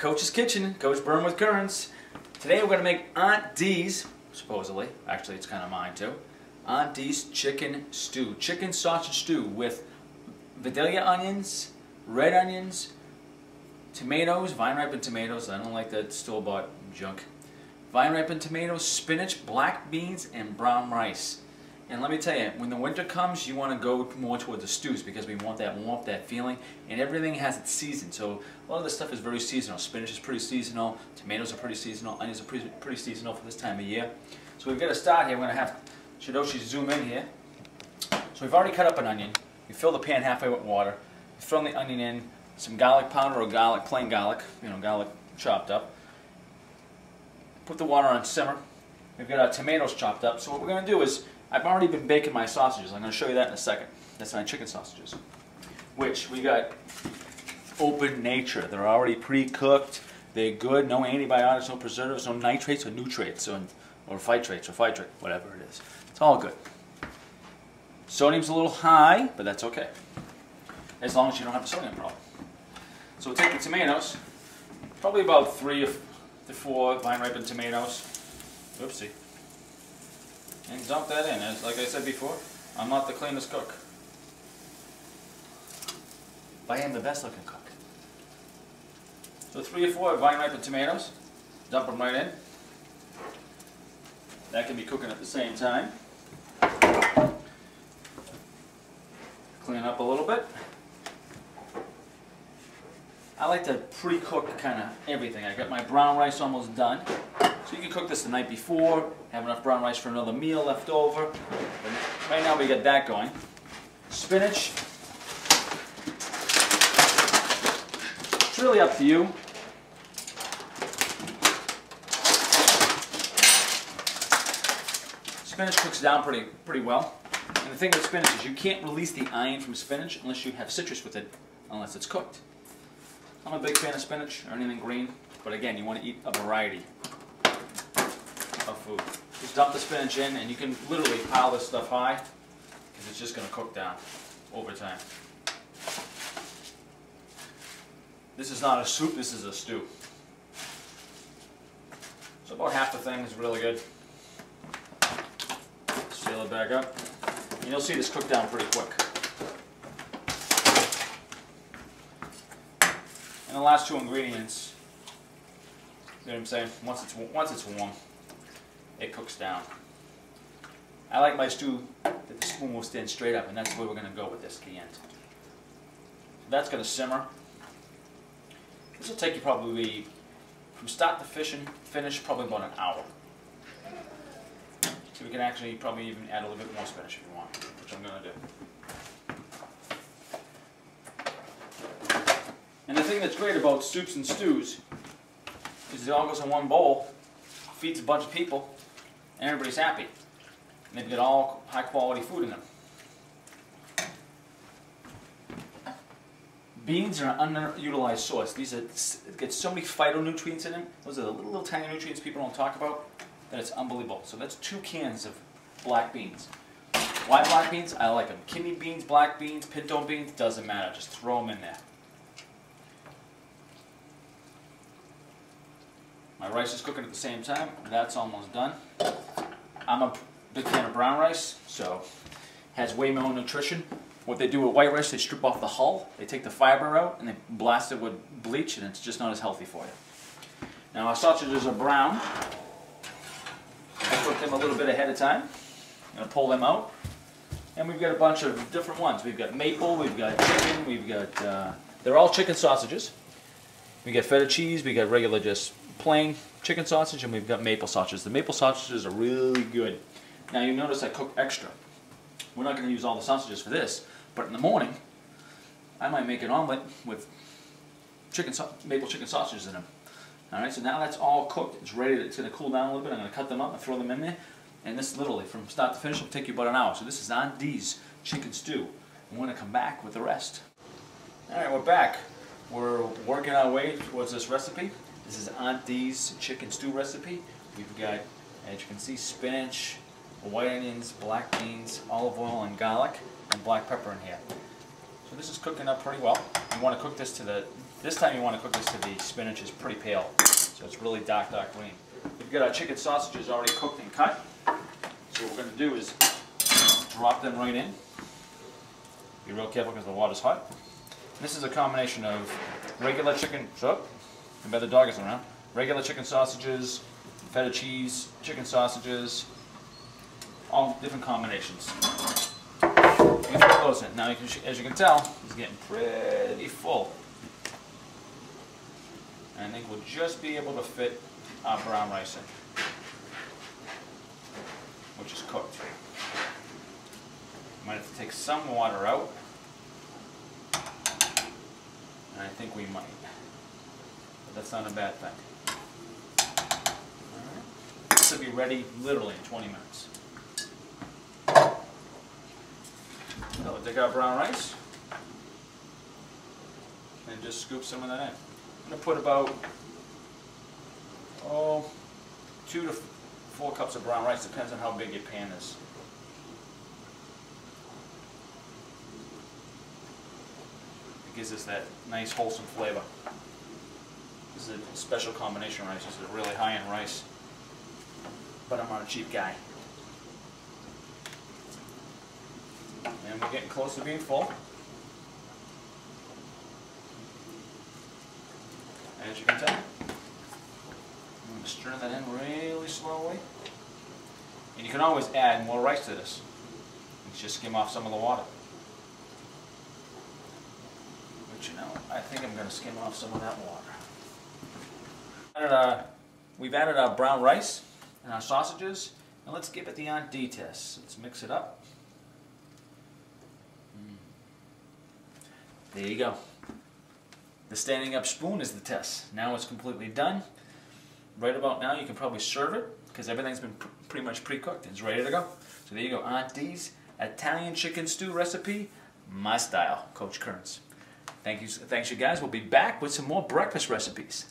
Coach's Kitchen, Coach Burn with Currents. Today we're going to make Aunt Dee's, supposedly, actually it's kind of mine too, Aunt Dee's chicken stew. Chicken sausage stew with Vidalia onions, red onions, tomatoes, vine-ripened tomatoes, I don't like that store-bought junk, vine-ripened tomatoes, spinach, black beans, and brown rice. And let me tell you, when the winter comes, you want to go more toward the stews because we want that warmth, that feeling, and everything has its season. So a lot of this stuff is very seasonal. Spinach is pretty seasonal, tomatoes are pretty seasonal, onions are pretty seasonal for this time of year. So we've got to start here. We're going to have Shidoshi zoom in here. So we've already cut up an onion. We fill the pan halfway with water. We throw the onion in, some garlic powder or garlic, plain garlic, garlic chopped up. Put the water on simmer. We've got our tomatoes chopped up. So what we're going to do is, I've already been baking my sausages. I'm going to show you that in a second. That's my chicken sausages, which we got open nature. They're already pre-cooked. They're good. No antibiotics, no preservatives, no nitrates or nutrients, or phytrates or phytrate, whatever it is. It's all good. Sodium's a little high, but that's okay, as long as you don't have a sodium problem. So we'll take the tomatoes, probably about 3 to 4 vine-ripened tomatoes. Oopsie. And dump that in. As like I said before, I'm not the cleanest cook, but I am the best looking cook. So 3 or 4 vine-ripened tomatoes, dump them right in. That can be cooking at the same time. Clean up a little bit. I like to pre-cook kind of everything. I got my brown rice almost done. So you can cook this the night before, have enough brown rice for another meal left over. But right now we got that going. Spinach. It's really up to you. Spinach cooks down pretty well. And the thing with spinach is you can't release the iron from spinach unless you have citrus with it, unless it's cooked. I'm a big fan of spinach or anything green, but again, you want to eat a variety of food. Just dump the spinach in, and you can literally pile this stuff high because it's just going to cook down over time. This is not a soup, this is a stew. So about half the thing is really good. Seal it back up. And you'll see this cook down pretty quick. And the last 2 ingredients, you know what I'm saying? Once it's warm, it cooks down. I like my stew that the spoon will stand straight up, and that's where we're going to go with this at the end. So that's going to simmer. This will take you probably, from start to finish, probably about an hour. So we can actually probably even add a little bit more spinach if you want, which I'm going to do. And the thing that's great about soups and stews is it all goes in one bowl, feeds a bunch of people, and everybody's happy. And they've got all high quality food in them. Beans are an underutilized source. These get so many phytonutrients in them. Those are the little tiny nutrients people don't talk about, that it's unbelievable. So that's 2 cans of black beans. Why black beans? I like them. Kidney beans, black beans, pinto beans, doesn't matter. Just throw them in there. My rice is cooking at the same time. That's almost done. I'm a big fan of brown rice, so it has way more nutrition. What they do with white rice, they strip off the hull, they take the fiber out, and they blast it with bleach, and it's just not as healthy for you. Now our sausages are brown. I cooked them a little bit ahead of time. I'm going to pull them out. And we've got a bunch of different ones. We've got maple, we've got chicken, we've got, they're all chicken sausages. We got feta cheese, we got regular just plain chicken sausage, and we've got maple sausages. The maple sausages are really good. Now you notice I cook extra. We're not going to use all the sausages for this, but in the morning I might make an omelet with maple chicken sausages in them. Alright, so now that's all cooked. It's ready. It's going to cool down a little bit. I'm going to cut them up and throw them in there. And this literally, from start to finish, will take you about an hour. So this is Aunt Dee's chicken stew. And we're going to come back with the rest. Alright, we're back. We're working our way towards this recipe. This is Aunt Dee's chicken stew recipe. We've got, as you can see, spinach, white onions, black beans, olive oil, and garlic, and black pepper in here. So this is cooking up pretty well. You want to cook this to the This time you want to cook this to the spinach is pretty pale, so it's really dark green. We've got our chicken sausages already cooked and cut. So what we're going to do is drop them right in. Be real careful because the water's hot. This is a combination of regular chicken, and by the dog is around, regular chicken sausages, feta cheese, chicken sausages, all different combinations. You put those in. Now, as you can tell, it's getting pretty full. And I think we'll just be able to fit our brown rice in, which is cooked. Might have to take some water out, and I think we might, but that's not a bad thing. All right. This will be ready literally in 20 minutes. So we'll take our brown rice and just scoop some of that in. I'm going to put about 2 to 4 cups of brown rice, depends on how big your pan is. It gives us that nice wholesome flavor. This is a special combination rice. This is really high in rice, but I'm not a cheap guy. And we're getting close to being full. As you can tell, I'm going to stir that in really slowly. And you can always add more rice to this. Let's just skim off some of the water. But you know, I think I'm going to skim off some of that water. We've added our brown rice and our sausages, and let's give it the Aunt D test. Let's mix it up. There you go. The standing up spoon is the test. Now it's completely done. Right about now you can probably serve it because everything's been pretty much pre-cooked. It's ready to go. So there you go, Aunt D's Italian chicken stew recipe, my style, Coach Kearns. Thanks you guys. We'll be back with some more breakfast recipes.